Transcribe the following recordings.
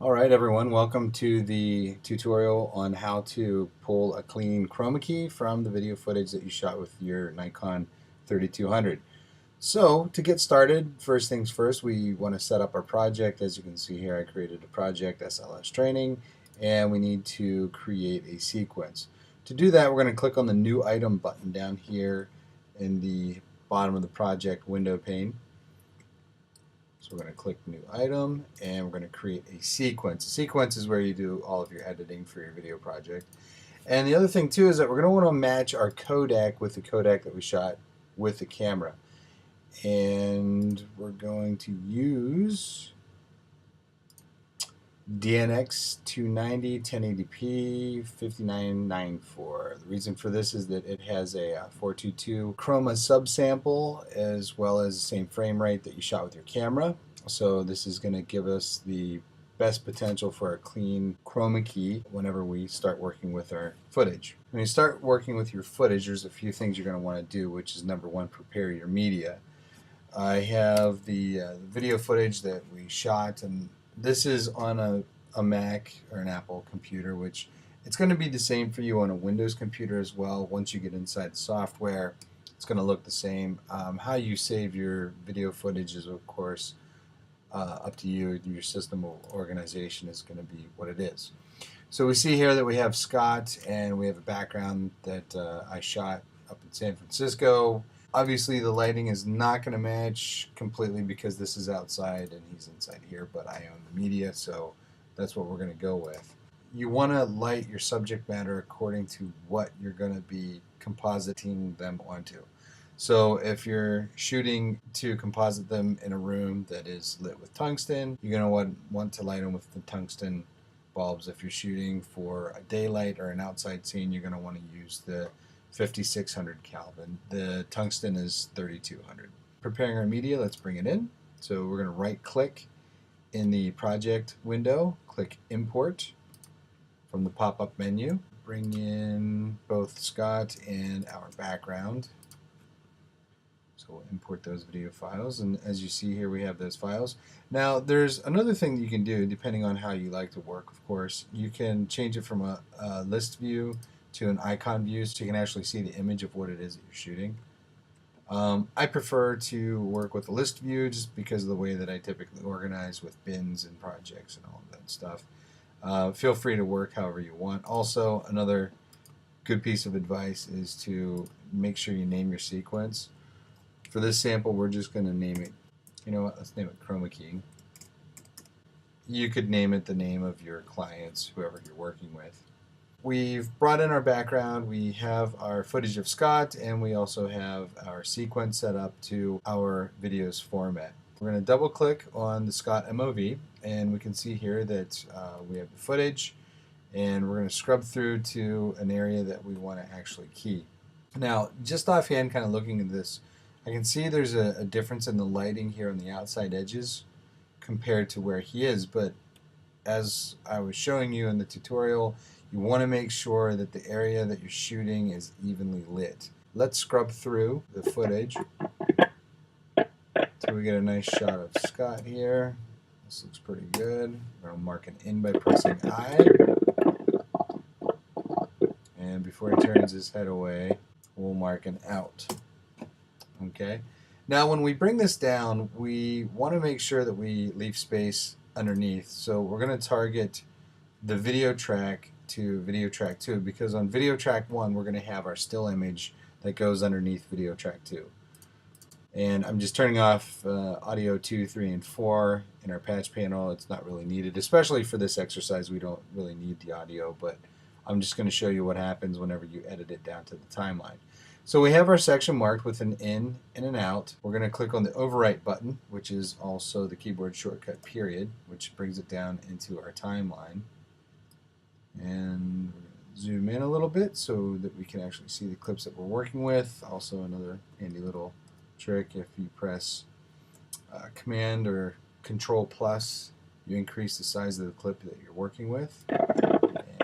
All right, everyone, welcome to the tutorial on how to pull a clean chroma key from the video footage that you shot with your Nikon 3200. So to get started, first things first, we want to set up our project. As you can see here, I created a project, SLS training, and we need to create a sequence. To do that, we're going to click on the new item button down here in the bottom of the project window pane. So we're going to click new item and we're going to create a sequence. A sequence is where you do all of your editing for your video project. And the other thing too is that we're going to want to match our codec with the codec that we shot with the camera. And we're going to use DNX 290 1080p 5994. The reason for this is that it has a 422 chroma subsample as well as the same frame rate that you shot with your camera. So this is going to give us the best potential for a clean chroma key whenever we start working with our footage. When you start working with your footage, there's a few things you're going to want to do, which is number one, prepare your media. I have the video footage that we shot, and this is on a Mac or an Apple computer, which it's going to be the same for you on a Windows computer as well. Once you get inside the software, it's going to look the same. How you save your video footage is, of course, up to you. Your system organization is going to be what it is. So we see here that we have Scott, and we have a background that I shot up in San Francisco. Obviously, the lighting is not going to match completely because this is outside and he's inside here, but I own the media, so that's what we're going to go with. You want to light your subject matter according to what you're going to be compositing them onto. So if you're shooting to composite them in a room that is lit with tungsten, you're going to want to light them with the tungsten bulbs. If you're shooting for a daylight or an outside scene, you're going to want to use the 5600 Kelvin. The tungsten is 3200. Preparing our media, let's bring it in. So we're going to right click in the project window, click import from the pop-up menu. Bring in both Scott and our background. So we'll import those video files, and as you see here we have those files. Now there's another thing that you can do depending on how you like to work, of course. You can change it from a list view to an icon view so you can actually see the image of what it is that you're shooting. I prefer to work with a list view just because of the way that I typically organize with bins and projects and all of that stuff. Feel free to work however you want. Also, another good piece of advice is to make sure you name your sequence. For this sample, we're just going to name it, you know what, let's name it chroma key. You could name it the name of your clients, whoever you're working with. We've brought in our background, we have our footage of Scott, and we also have our sequence set up to our video's format. We're going to double click on the Scott MOV, and we can see here that we have the footage, and we're going to scrub through to an area that we want to actually key. Now, just offhand, kind of looking at this, I can see there's a difference in the lighting here on the outside edges compared to where he is, but as I was showing you in the tutorial, you want to make sure that the area that you're shooting is evenly lit. Let's scrub through the footage so we get a nice shot of Scott here. This looks pretty good. We're going to mark an in by pressing I. And before he turns his head away, we'll mark an out. Okay. Now when we bring this down, we want to make sure that we leave space underneath. So we're going to target the video track to video track 2 because on video track 1 we're going to have our still image that goes underneath video track 2. And I'm just turning off audio 2, 3, and 4 in our patch panel. It's not really needed, especially for this exercise. We don't really need the audio, but I'm just going to show you what happens whenever you edit it down to the timeline. So we have our section marked with an in and an out. We're going to click on the overwrite button, which is also the keyboard shortcut period, which brings it down into our timeline. And zoom in a little bit so that we can actually see the clips that we're working with. Also another handy little trick, if you press Command or Control plus, you increase the size of the clip that you're working with. And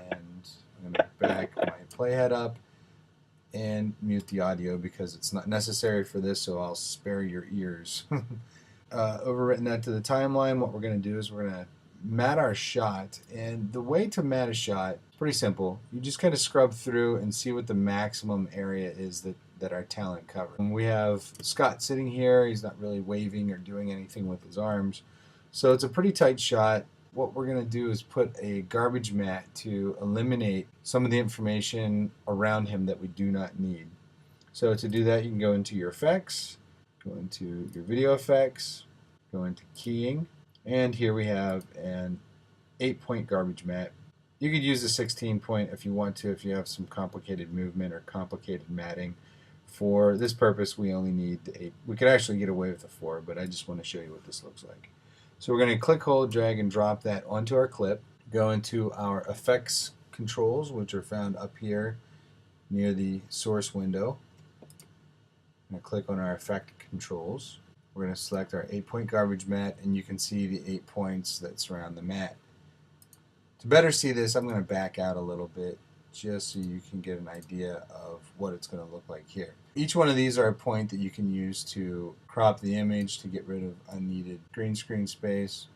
I'm going to back my playhead up and mute the audio because it's not necessary for this, so I'll spare your ears. Overwritten that to the timeline. What we're going to do is we're going to mat our shot. And the way to mat a shot is pretty simple. You just kind of scrub through and see what the maximum area is that our talent covers. And we have Scott sitting here. He's not really waving or doing anything with his arms. So it's a pretty tight shot. What we're going to do is put a garbage mat to eliminate some of the information around him that we do not need. So to do that, you can go into your effects, go into your video effects, go into keying, and here we have an 8-point garbage mat. You could use a 16-point if you want to, if you have some complicated movement or complicated matting. For this purpose, we only need the 8. We could actually get away with the 4, but I just want to show you what this looks like. So we're going to click, hold, drag, and drop that onto our clip. Go into our effects controls, which are found up here near the source window. I'm going to click on our effect controls. We're going to select our 8-point garbage mat, and you can see the 8 points that surround the mat. To better see this, I'm going to back out a little bit just so you can get an idea of what it's going to look like here. Each one of these are a point that you can use to crop the image to get rid of unneeded green screen space.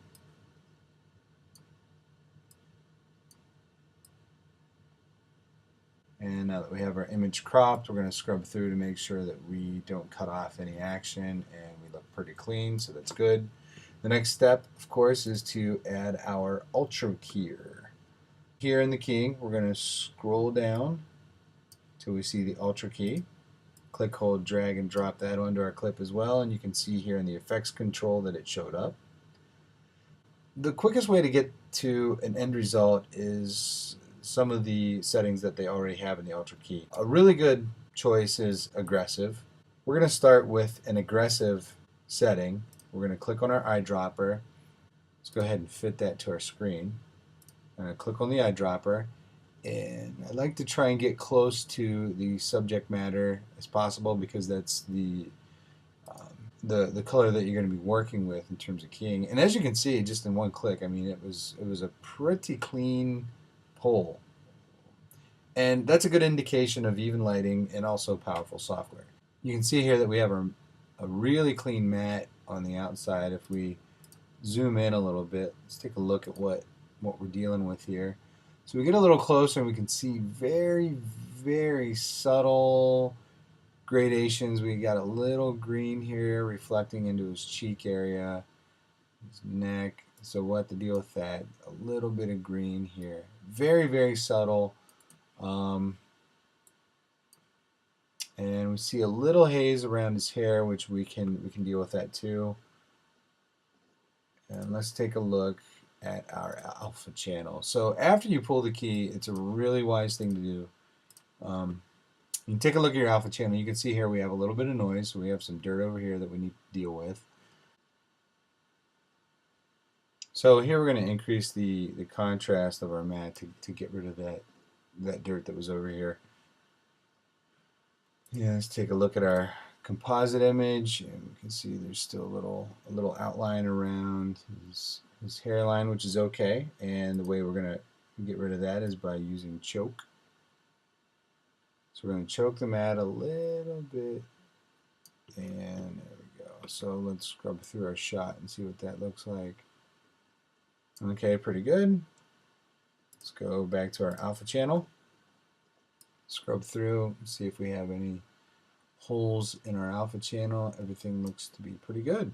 And now that we have our image cropped, we're going to scrub through to make sure that we don't cut off any action and we look pretty clean, so that's good. The next step, of course, is to add our ultra keyer. Here in the keying, we're going to scroll down till we see the ultra key. Click, hold, drag, and drop that onto our clip as well, and you can see here in the effects control that it showed up. The quickest way to get to an end result is some of the settings that they already have in the ultra key. A really good choice is aggressive. We're going to start with an aggressive setting. We're going to click on our eyedropper. Let's go ahead and fit that to our screen. I'm going to click on the eyedropper, and I like to try and get close to the subject matter as possible because that's the color that you're going to be working with in terms of keying. And as you can see, just in one click, I mean, it was a pretty clean pull. And that's a good indication of even lighting and also powerful software. You can see here that we have a really clean mat on the outside. If we zoom in a little bit, let's take a look at what we're dealing with here. So we get a little closer and we can see very, very subtle gradations. We got a little green here reflecting into his cheek area, his neck. So we'll have to deal with that. A little bit of green here. Very, very subtle. And we see a little haze around his hair, which we can deal with that too. And let's take a look at our alpha channel. So after you pull the key, it's a really wise thing to do. You can take a look at your alpha channel. You can see here we have a little bit of noise. So we have some dirt over here that we need to deal with. So here we're going to increase the contrast of our mat to get rid of that dirt that was over here. Yeah, let's take a look at our composite image, and we can see there's still a little outline around his hairline, which is okay. And the way we're going to get rid of that is by using choke. So we're going to choke the mat a little bit, and there we go. So let's scrub through our shot and see what that looks like. Okay, pretty good. Let's go back to our alpha channel. Scrub through, see if we have any holes in our alpha channel. Everything looks to be pretty good.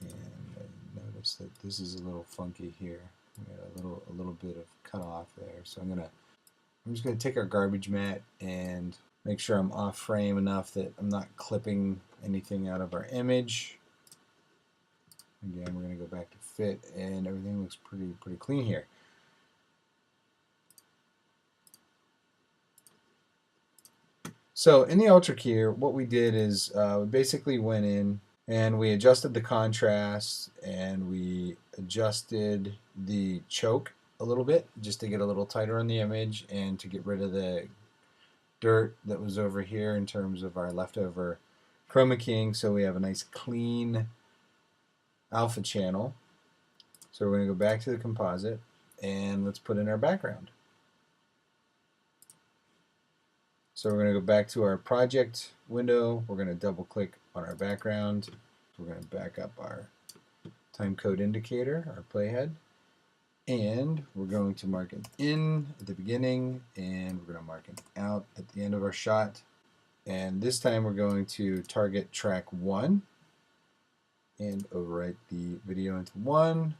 And I notice that this is a little funky here. We got a little bit of cutoff there. So I'm just gonna take our garbage mat and make sure I'm off frame enough that I'm not clipping anything out of our image. Again, we're gonna go back to fit, and everything looks pretty clean here. So in the ultra keyer, what we did is we basically went in and we adjusted the contrast and we adjusted the choke a little bit just to get a little tighter on the image and to get rid of the dirt that was over here in terms of our leftover chroma keying, so we have a nice clean alpha channel. So we're going to go back to the composite and let's put in our background. So we're going to go back to our project window. We're going to double click on our background. We're going to back up our time code indicator, our playhead, and we're going to mark an in at the beginning, and we're going to mark an out at the end of our shot. And this time we're going to target track 1 and overwrite the video into 1.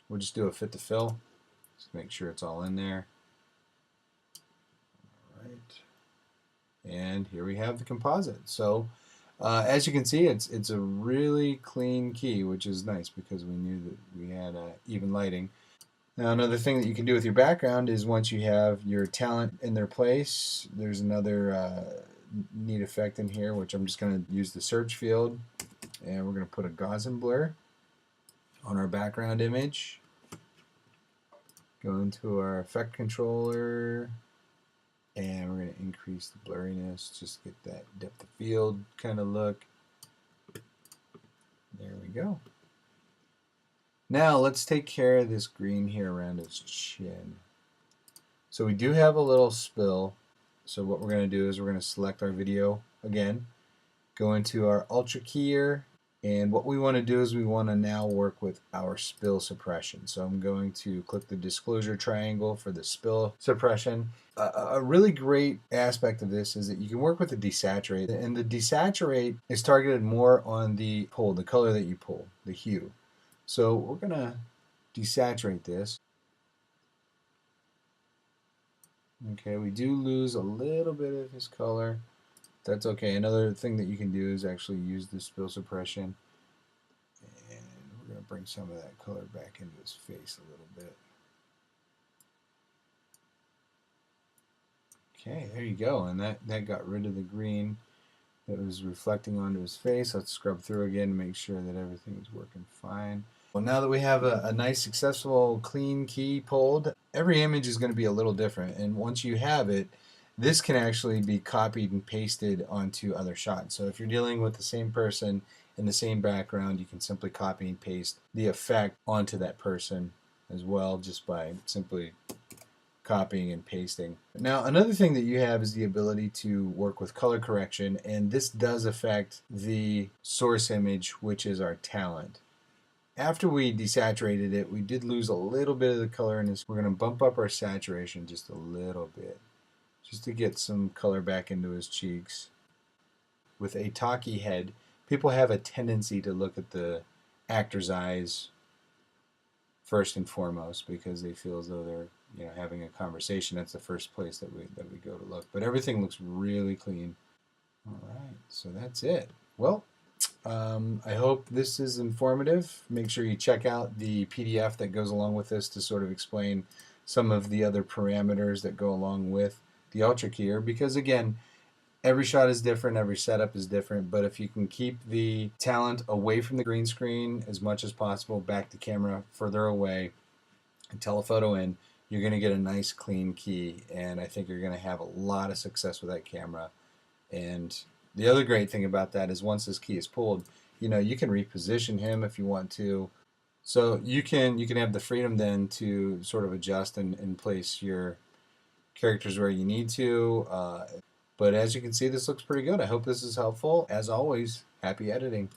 We'll just do a fit to fill, just make sure it's all in there. All right. And here we have the composite. So as you can see, it's a really clean key, which is nice because we knew that we had even lighting. Now another thing that you can do with your background is once you have your talent in their place, there's another neat effect in here, which I'm just going to use the search field, and we're going to put a Gaussian blur on our background image. Go into our effect controller, and we're going to increase the blurriness, just get that depth of field kind of look. There we go. Now let's take care of this green here around his chin. So we do have a little spill. So what we're going to do is we're going to select our video again, go into our Ultra keyer, and what we want to do is we want to now work with our spill suppression. So I'm going to click the disclosure triangle for the spill suppression. A really great aspect of this is that you can work with the desaturate, and the desaturate is targeted more on the pull, the color that you pull, the hue. So we're going to desaturate this. Okay, we do lose a little bit of his color. That's okay. Another thing that you can do is actually use the spill suppression. And we're going to bring some of that color back into his face a little bit. Okay, there you go. And that got rid of the green that was reflecting onto his face. Let's scrub through again to make sure that everything is working fine. Well, now that we have a nice, successful, clean key pulled, every image is going to be a little different. And once you have it, this can actually be copied and pasted onto other shots. So if you're dealing with the same person in the same background, you can simply copy and paste the effect onto that person as well, just by simply copying and pasting. Now another thing that you have is the ability to work with color correction, and this does affect the source image, which is our talent. After we desaturated it, we did lose a little bit of the color in this. We're going to bump up our saturation just a little bit, just to get some color back into his cheeks. With a talky head, people have a tendency to look at the actor's eyes first and foremost because they feel as though they're having a conversation. That's the first place that we go to look. But everything looks really clean. All right, so that's it. Well, I hope this is informative. Make sure you check out the PDF that goes along with this to sort of explain some of the other parameters that go along with the Ultra keyer, because again, every shot is different, every setup is different, but if you can keep the talent away from the green screen as much as possible, back the camera further away, and telephoto in, you're going to get a nice clean key, and I think you're going to have a lot of success with that camera. And the other great thing about that is once this key is pulled, you can reposition him if you want to. So you can have the freedom then to sort of adjust and place your characters where you need to. But as you can see, this looks pretty good. I hope this is helpful. As always, happy editing.